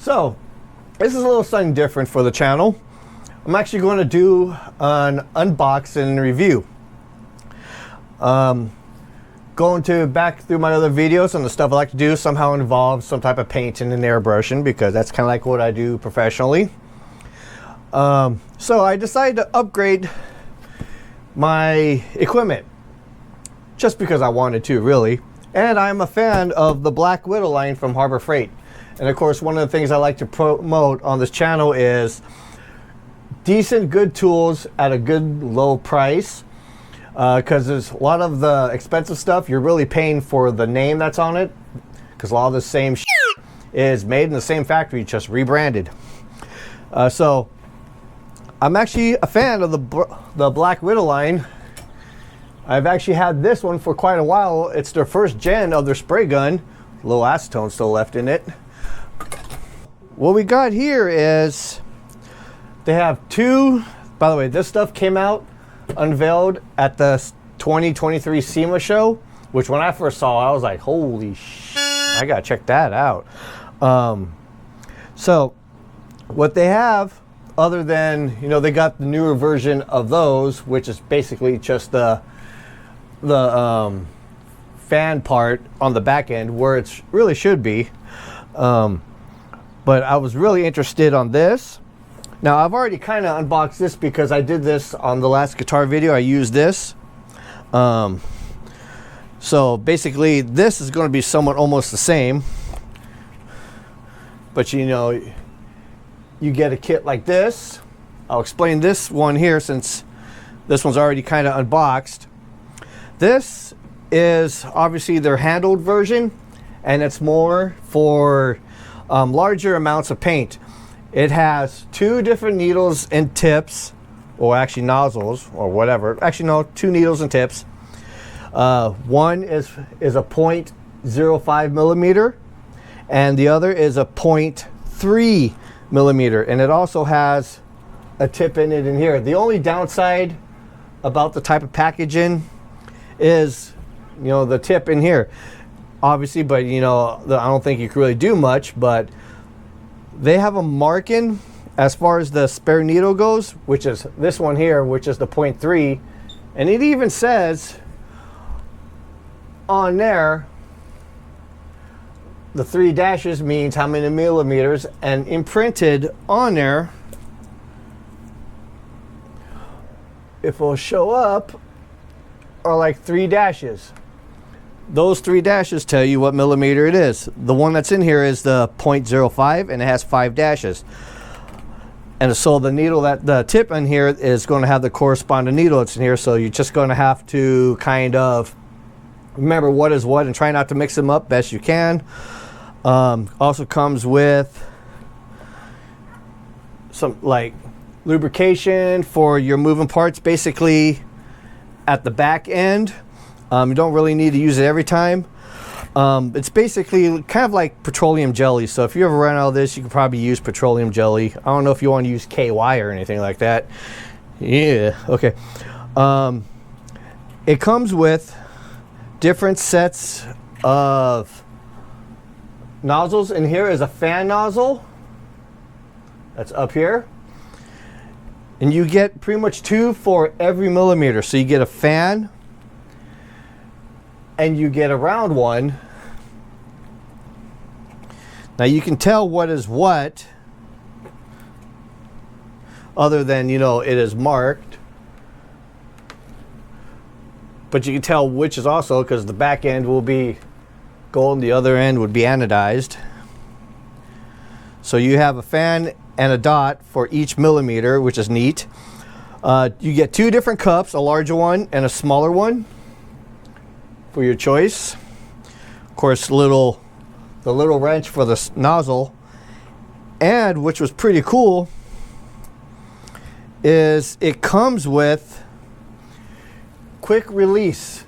So this is a little something different for the channel. I'm actually going to do an unboxing and review. Going to back through my other videos, and the stuff I like to do somehow involves some type of painting and airbrushing, because that's kind of like what I do professionally. So I decided to upgrade my equipment just because I wanted to, really. And I'm a fan of the Black Widow line from Harbor Freight. And of course, one of the things I like to promote on this channel is decent, good tools at a good, low price. Because there's a lot of the expensive stuff, you're really paying for the name that's on it. Because a lot of the same shit is made in the same factory, just rebranded. So I'm actually a fan of the Black Widow line. I've actually had this one for quite a while. It's their first gen of their spray gun. A little acetone still left in it. What we got here is they have two. By the way, this stuff came out unveiled at the 2023 SEMA show, which when I first saw it, I was like, holy shit, I gotta check that out. So what they have, other than, you know, they got the newer version of those, which is basically just the fan part on the back end where it really should be. But I was really interested on this. Now I've already kind of unboxed this because I did this on the last guitar video. I used this. So basically this is going to be somewhat almost the same. But you know, you get a kit like this. I'll explain this one here since this one's already kind of unboxed. This is obviously their handled version, and it's more for larger amounts of paint. It has two different needles and tips, or actually nozzles, or whatever. Actually, no, two needles and tips. One is a 0.05 millimeter, and the other is a 0.3 millimeter, and it also has a tip in it in here. The only downside about the type of packaging is, you know, the tip in here, obviously, but you know, I don't think you can really do much. But they have a marking as far as the spare needle goes, which is this one here, which is the 0.3, and it even says on there the 3 dashes means how many millimeters, and imprinted on there, if it'll show up, are like 3 dashes. Those 3 dashes tell you what millimeter it is. The one that's in here is the 0.05, and it has 5 dashes. And so the needle, the tip in here is going to have the corresponding needle that's in here. So you're just going to have to kind of remember what is what and try not to mix them up best you can. Also comes with some like lubrication for your moving parts, basically at the back end. You don't really need to use it every time. It's basically kind of like petroleum jelly. So if you ever run out of this, you can probably use petroleum jelly. I don't know if you want to use KY or anything like that. Yeah, okay. It comes with different sets of nozzles. And here is a fan nozzle that's up here. And you get pretty much 2 for every millimeter. So you get a fan, and you get a round one. Now you can tell what is what, other than, you know, it is marked. But you can tell which is also, because the back end will be gold and the other end would be anodized. So you have a fan and a dot for each millimeter, which is neat. You get 2 different cups, a larger one and a smaller one for your choice. Of course, the little wrench for the nozzle. And which was pretty cool is it comes with quick release,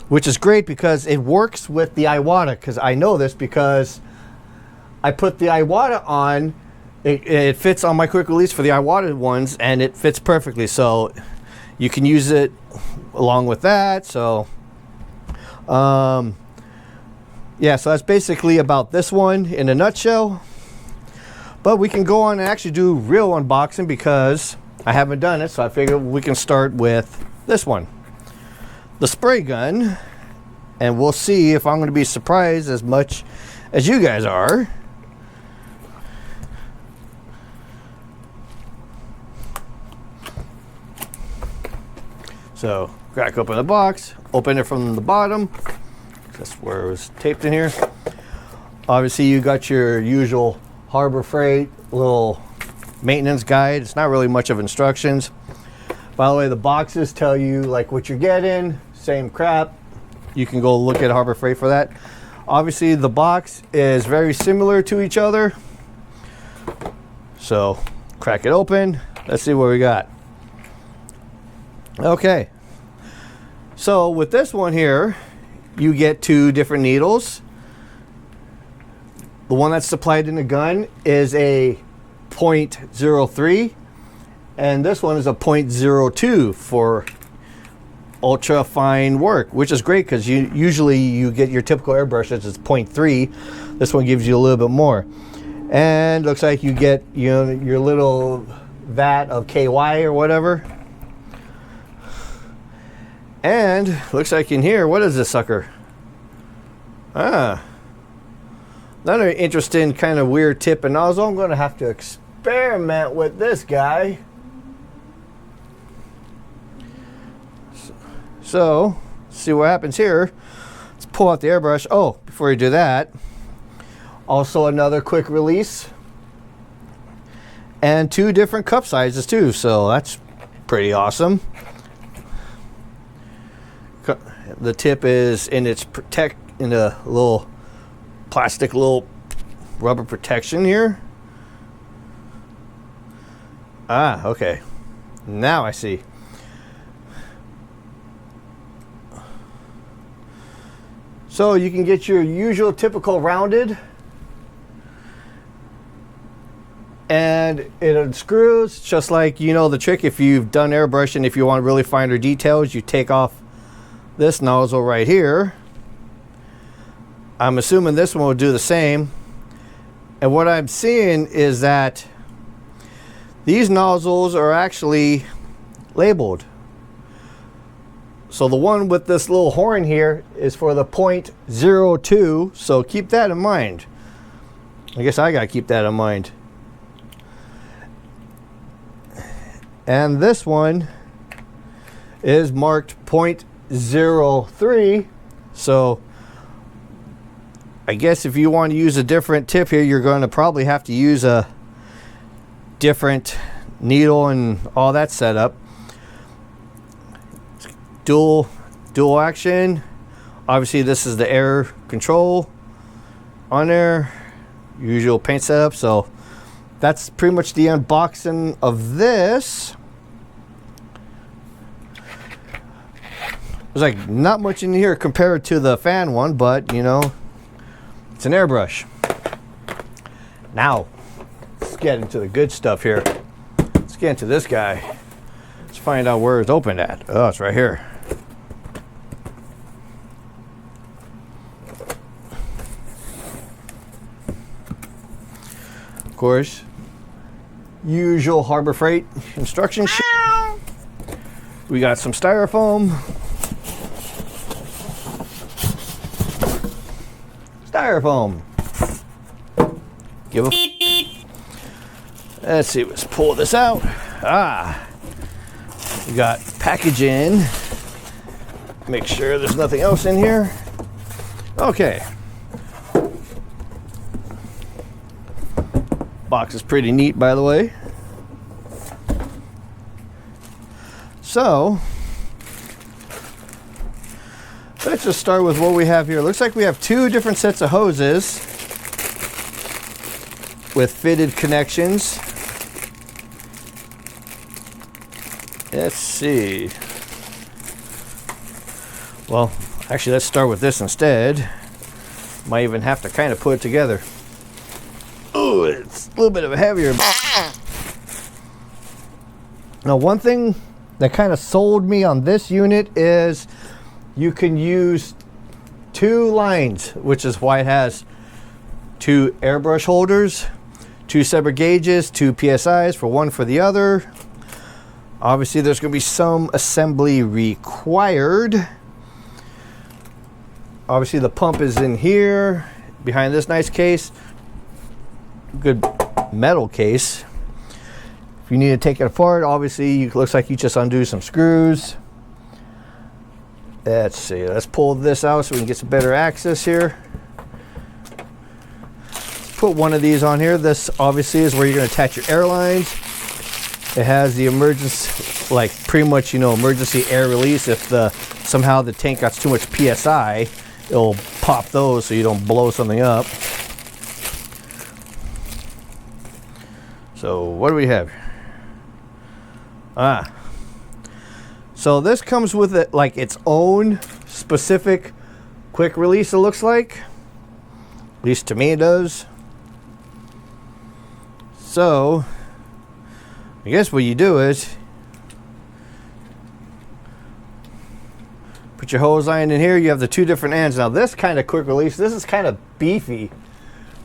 which is great because it works with the Iwata. Because I know this because I put the Iwata on. It fits on my quick release for the Iwata ones, and it fits perfectly. So you can use it along with that. So yeah, so that's basically about this one in a nutshell. But we can go on and actually do real unboxing because I haven't done it, so I figured we can start with this one, the spray gun, and we'll see if I'm going to be surprised as much as you guys are. So crack open the box, open it from the bottom. That's where it was taped in here. Obviously you got your usual Harbor Freight little maintenance guide. It's not really much of instructions. By the way, the boxes tell you like what you're getting, same crap. You can go look at Harbor Freight for that. Obviously the box is very similar to each other. So crack it open. Let's see what we got. Okay, so with this one here, you get 2 different needles. The one that's supplied in the gun is a 0.03, and this one is a 0.02 for ultra fine work, which is great because usually you get your typical airbrushes, it's 0.3. This one gives you a little bit more, and looks like you get, you know, your little vat of KY or whatever. And looks like in here, what is this sucker? Another interesting kind of weird tip and nozzle. I'm going to have to experiment with this guy. So, see what happens here. Let's pull out the airbrush. Oh, before you do that, also another quick release. And 2 different cup sizes too, so that's pretty awesome. The tip is in its in a little plastic little rubber protection here. Ah, okay. Now I see. So you can get your usual typical rounded, and it unscrews just like, you know, the trick if you've done airbrushing. If you want really finer details, you take off this nozzle right here. I'm assuming this one will do the same. And what I'm seeing is that these nozzles are actually labeled. So the one with this little horn here is for the 0.02, so keep that in mind. I guess I gotta keep that in mind. And this one is marked 0.03, so I guess if you want to use a different tip here, you're going to probably have to use a different needle and all that setup. Dual action. Obviously this is the air control on there, usual paint setup. So that's pretty much the unboxing of this. There's like not much in here compared to the fan one, but you know, it's an airbrush. Now, let's get into the good stuff here. Let's get into this guy. Let's find out where it's opened at. Oh, it's right here. Of course, usual Harbor Freight instruction sheet. We got some styrofoam. Styrofoam. Give a. Let's see. Let's pull this out. We got packaging. Make sure there's nothing else in here. Okay. Box is pretty neat, by the way. So let's just start with what we have here. Looks like we have 2 different sets of hoses with fitted connections. Let's see. Well, actually, let's start with this instead. Might even have to kind of put it together. Oh, it's a little bit of a heavier. Now, one thing that kind of sold me on this unit is you can use 2 lines, which is why it has 2 airbrush holders 2 separate gauges, 2 PSIs for one for the other. Obviously there's going to be some assembly required. Obviously the pump is in here behind this nice case. Good metal case. If you need to take it apart, obviously it looks like you just undo some screws. Let's see, let's pull this out so we can get some better access here. Put one of these on here. This obviously is where you're going to attach your air lines. It has the emergency, like pretty much, you know, emergency air release. If somehow the tank got too much PSI, it'll pop those so you don't blow something up. So what do we have? So this comes with it like its own specific quick release, it looks like. At least to me it does. So I guess what you do is put your hose line in here. You have the 2 different ends. Now this kind of quick release, this is kind of beefy,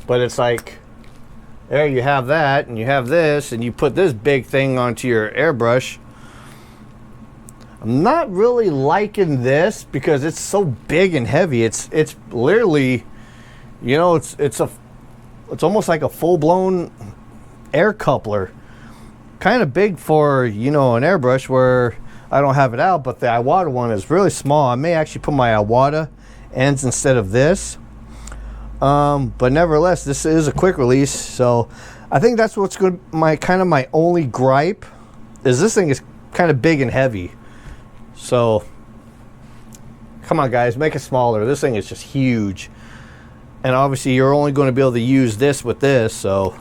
but it's like, there you have that, and you have this, and you put this big thing onto your airbrush. I'm not really liking this because it's so big and heavy. It's literally, you know, it's almost like a full-blown air coupler. Kind of big for, you know, an airbrush where I don't have it out, but the Iwata one is really small. I may actually put my Iwata ends instead of this. But nevertheless, this is a quick release, so I think that's what's good. My only gripe is this thing is kind of big and heavy. So come on guys, make it smaller. This thing is just huge. And obviously you're only going to be able to use this with this, so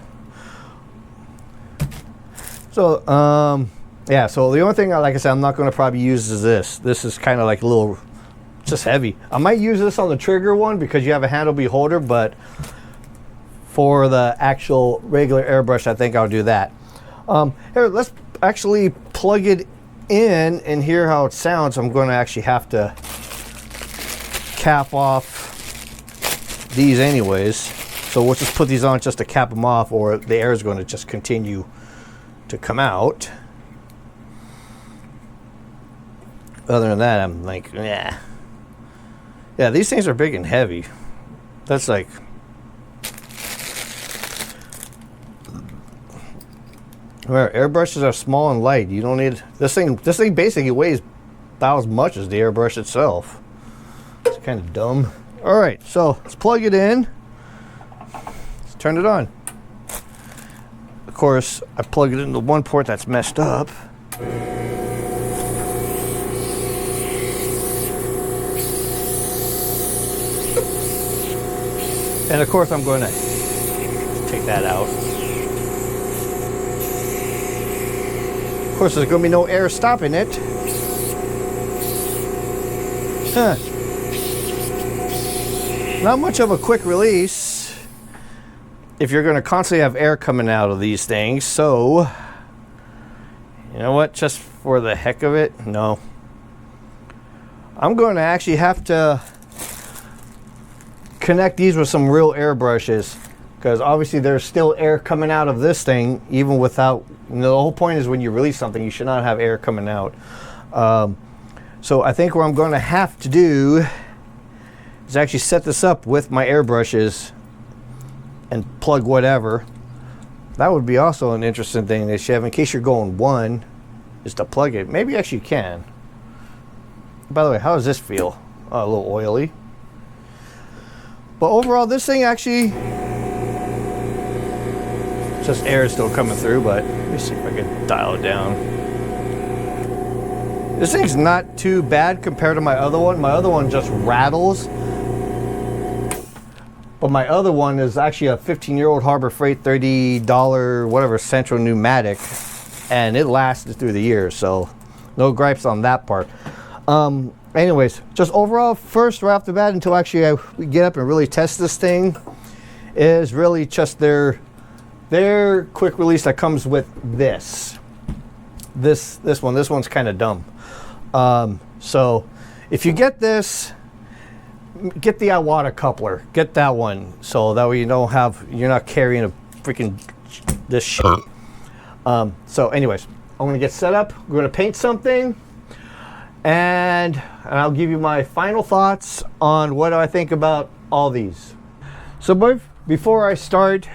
yeah, so the only thing, like I said, I'm not going to probably use is this. This is kind of like a little, just heavy. I might use this on the trigger one because you have a handle beholder, but for the actual regular airbrush, I think I'll do that. Here, let's actually plug it in and hear how it sounds. I'm going to actually have to cap off these anyways. So we'll just put these on just to cap them off, or the air is going to just continue to come out. Other than that, I'm like, yeah. Yeah, these things are big and heavy. That's like, where airbrushes are small and light. You don't need this thing. This thing basically weighs about as much as the airbrush itself. It's kind of dumb. All right, so let's plug it in. Let's turn it on. Of course, I plug it into one port that's messed up. And of course, I'm going to take that out. Of course, there's going to be no air stopping it. Not much of a quick release if you're going to constantly have air coming out of these things. So, you know what? Just for the heck of it, no. I'm going to actually have to connect these with some real airbrushes, because obviously there's still air coming out of this thing even without, you know, the whole point is when you release something, you should not have air coming out. So I think what I'm going to have to do is actually set this up with my airbrushes and plug whatever. That would be also an interesting thing that you have in case you're going one, is to plug it. Maybe actually you can. By the way, how does this feel? Oh, a little oily. But overall, this thing actually, just air is still coming through, but let me see if I can dial it down. This thing's not too bad compared to my other one. My other one just rattles. But my other one is actually a 15-year-old Harbor Freight $30 whatever central pneumatic, and it lasted through the years, so no gripes on that part. Anyways, just overall, first right off the bat, until actually we get up and really test this thing, is really just their quick release that comes with this one. This one's kind of dumb. So if you get this, get the Iwata coupler. Get that one, so that way you're not carrying a freaking this shit. So anyways, I'm gonna get set up. We're gonna paint something, and I'll give you my final thoughts on what I think about all these. So before I start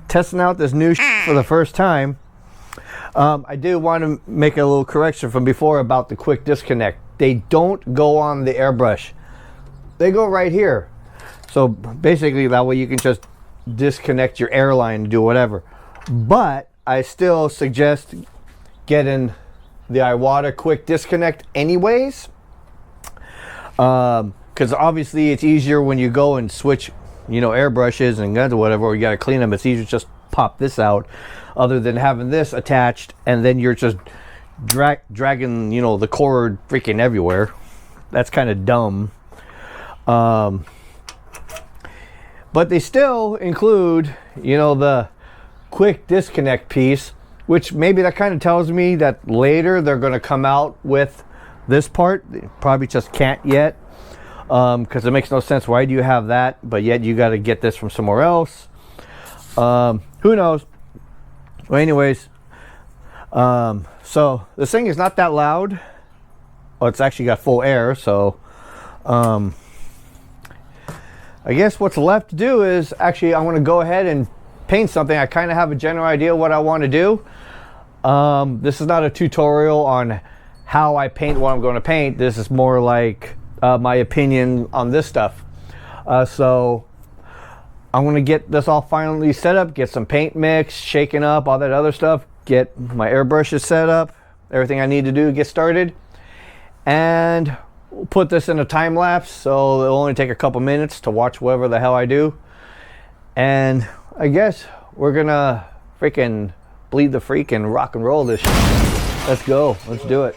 testing out this new shit for the first time, I do want to make a little correction from before about the quick disconnect. They don't go on the airbrush. They go right here. So basically that way you can just disconnect your airline and do whatever. But I still suggest getting the Iwata quick disconnect anyways. Because obviously it's easier when you go and switch, airbrushes and guns or whatever, or you got to clean them. It's easier to just pop this out other than having this attached and then you're just dragging, the cord freaking everywhere. That's kind of dumb. But they still include, the quick disconnect piece, which maybe that kind of tells me that later they're going to come out with this part. They probably just can't yet, because it makes no sense. Why do you have that, but yet you got to get this from somewhere else? Who knows? Well, anyways, so this thing is not that loud. Oh, it's actually got full air, so I guess what's left to do is actually I want to go ahead and paint something. I kind of have a general idea what I want to do. This is not a tutorial on how I paint what I'm going to paint. This is more like my opinion on this stuff. So I'm going to get this all finally set up, get some paint mix, shaken up, all that other stuff, get my airbrushes set up, everything I need to do to get started, and we'll put this in a time lapse, so it'll only take a couple minutes to watch whatever the hell I do. And I guess we're gonna freaking bleed the freak and rock and roll this shit. Let's go. Let's do it.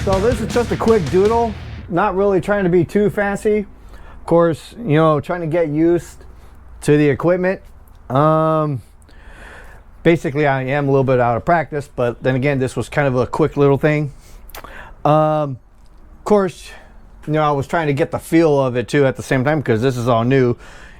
So this is just a quick doodle, not really trying to be too fancy. Of course, trying to get used to the equipment. Basically, I am a little bit out of practice, but then again, this was kind of a quick little thing. Of course, I was trying to get the feel of it too at the same time, because this is all new.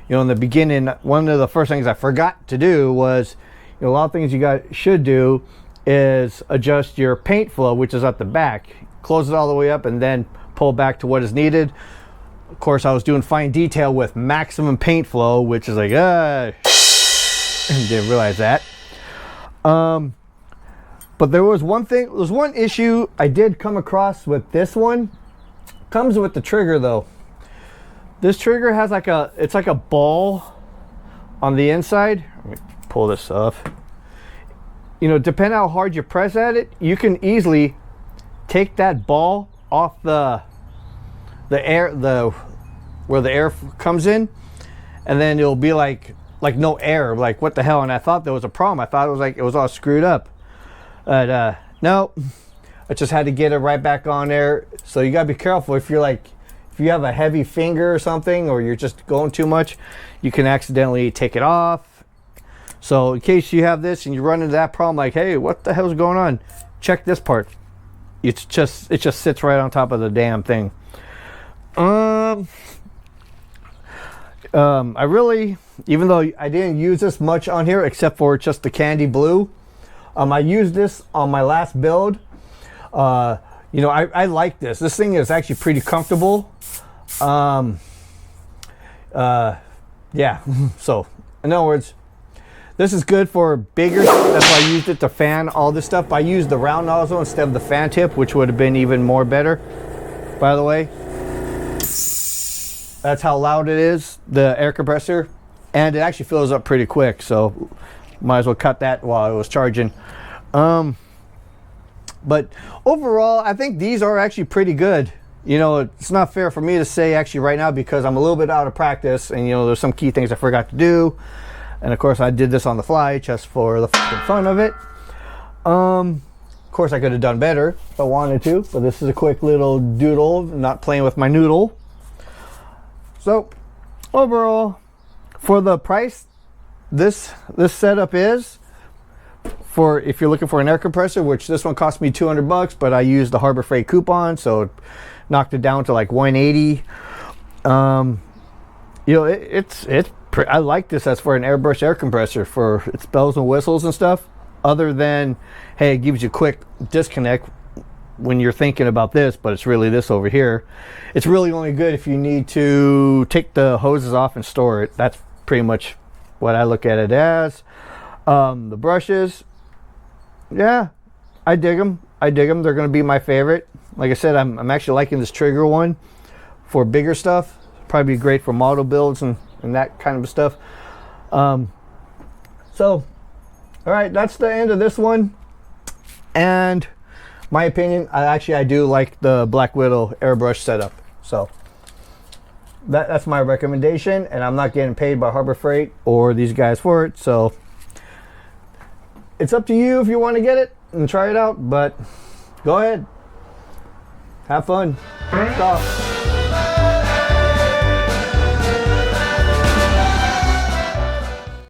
In the beginning, one of the first things I forgot to do was, a lot of things you should do is adjust your paint flow, which is at the back. Close it all the way up and then pull back to what is needed. Of course, I was doing fine detail with maximum paint flow, which is like, didn't realize that. But there was one thing, there was one issue I did come across with this one. Comes with the trigger though. This trigger has like it's like a ball on the inside. Let me pull this off. You know, depending how hard you press at it, you can easily take that ball off the air, where the air comes in, and then it'll be like no air. Like, what the hell? And I thought there was a problem. I thought it was like it was all screwed up. But no, I just had to get it right back on there. So you gotta be careful if you're like, if you have a heavy finger or something, or you're just going too much, you can accidentally take it off. So in case you have this and you run into that problem, like, hey, what the hell's going on? Check this part. It just sits right on top of the damn thing. I really, even though I didn't use this much on here except for just the candy blue, I used this on my last build. You know, I like this. This thing is actually pretty comfortable. Yeah. So in other words, this is good for bigger. That's why I used it to fan all this stuff. But I used the round nozzle instead of the fan tip, which would have been even more better, by the way. That's how loud it is, the air compressor. And it actually fills up pretty quick, so might as well cut that while I was charging. But overall, I think these are actually pretty good. You know, it's not fair for me to say actually right now because I'm a little bit out of practice, and you know, there's some key things I forgot to do. And of course I did this on the fly just for the fucking fun of it. Of course I could have done better if I wanted to, but this is a quick little doodle, not playing with my noodle. So overall, for the price this setup is, for if you're looking for an air compressor, which this one cost me $200, but I used the Harbor Freight coupon, so it knocked it down to like $180. You know, I like this as for an airbrush air compressor for its bells and whistles and stuff, other than, hey, it gives you quick disconnect when you're thinking about this, but it's really this over here. It's really only good if you need to take the hoses off and store it. That's pretty much what I look at it as. The brushes, yeah, I dig them. They're going to be my favorite. Like I said, I'm actually liking this trigger one for bigger stuff. Probably be great for model builds and that kind of stuff. So, all right, that's the end of this one. And my opinion, I do like the Black Widow airbrush setup. So that's my recommendation, and I'm not getting paid by Harbor Freight or these guys for it. So it's up to you if you want to get it and try it out, but go ahead. Have fun. Stop.